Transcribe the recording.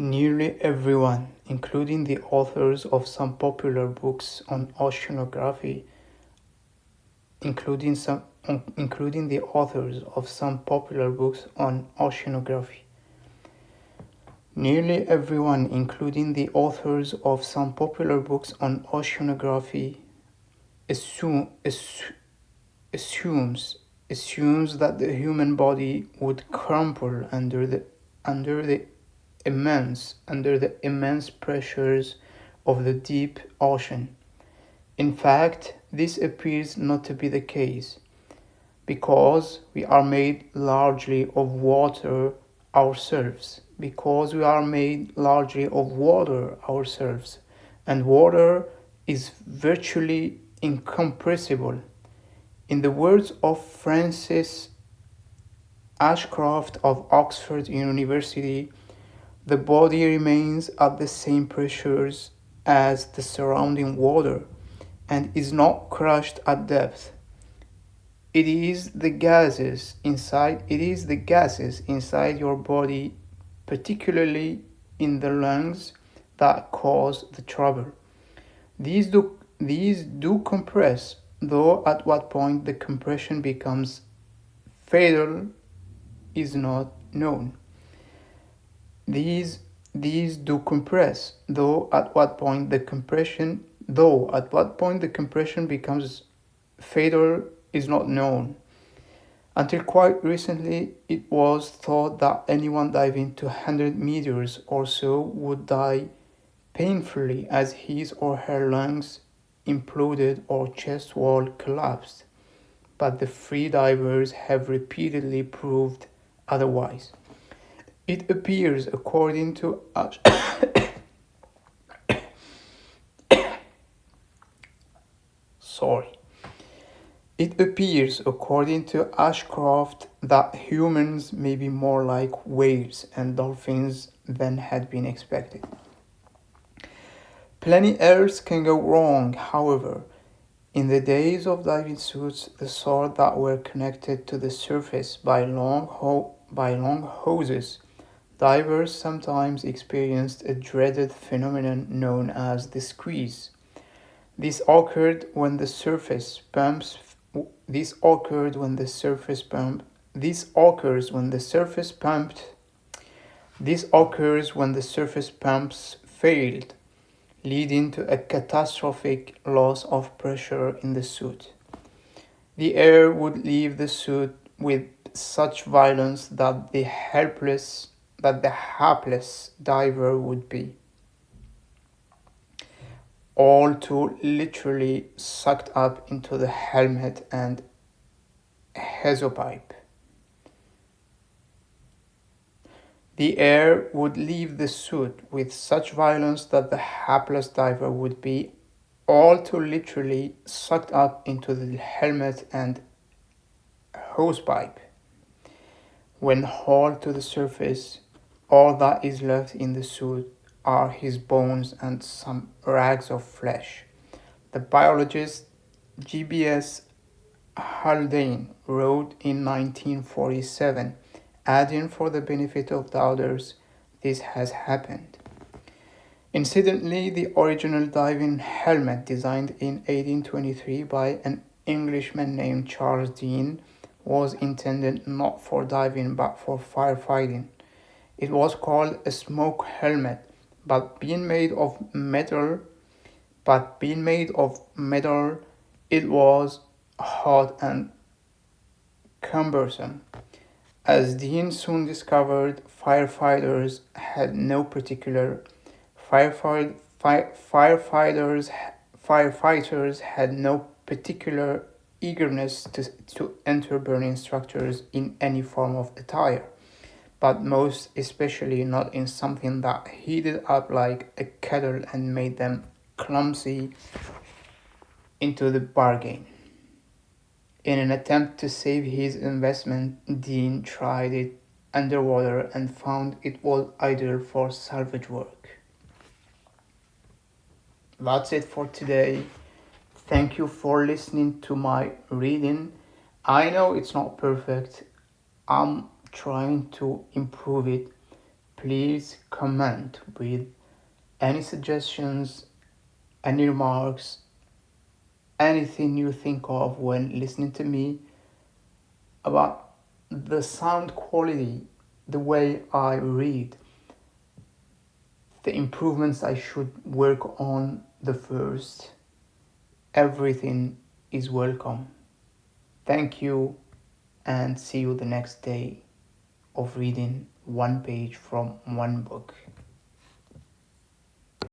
Nearly everyone, including the authors of some popular books on oceanography, including the authors of some popular books on oceanography. Nearly everyone, including the authors of some popular books on oceanography, assume, assu- assumes that the human body would crumple under the immense pressures of the deep ocean. In fact, this appears not to be the case, because we are made largely of water ourselves, and water is virtually incompressible. In the words of Francis Ashcroft of Oxford University, the body remains at the same pressures as the surrounding water and is not crushed at depth. It is the gases inside your body, particularly in the lungs, that cause the trouble. These do compress, though at what point the compression becomes fatal is not known. These these do compress, though at what point the compression becomes fatal is not known. Until quite recently, it was thought that anyone diving to 100 meters or so would die painfully as his or her lungs imploded or chest wall collapsed, but the free divers have repeatedly proved otherwise. It appears, according to sorry. It appears, according to Ashcroft, that humans may be more like whales and dolphins than had been expected. Plenty else can go wrong, however. In the days of diving suits, the sort that were connected to the surface by long hoses, divers sometimes experienced a dreaded phenomenon known as the squeeze. This occurred when the surface pumps this occurred when the surface pump this occurs when the surface pumped this occurs when the surface pumps failed, leading to a catastrophic loss of pressure in the suit. The air would leave the suit with such violence that the hapless diver would be all too literally sucked up into the helmet and hexapipe. The air would leave the suit with such violence that the hapless diver would be all too literally sucked up into the helmet and hosepipe. When hauled to the surface, all that is left in the suit are his bones and some rags of flesh. The biologist G.B.S. Haldane wrote in 1947, adding for the benefit of doubters, this has happened. Incidentally, the original diving helmet, designed in 1823 by an Englishman named Charles Dean, was intended not for diving but for firefighting. It was called a smoke helmet, but being made of metal, it was hot and cumbersome. As Dean soon discovered, firefight, firefighters firefighters had no particular eagerness to enter burning structures in any form of attire, but most especially not in something that heated up like a kettle and made them clumsy into the bargain. In an attempt to save his investment, Dean tried it underwater and found it was ideal for salvage work. That's it for today. Thank you for listening to my reading. I know it's not perfect. I'm trying to improve it. Please comment with any suggestions, any remarks, anything you think of when listening to me about the sound quality, the way I read, the improvements I should work on the first. Everything is welcome. Thank you, and see you the next day of reading one page from one book.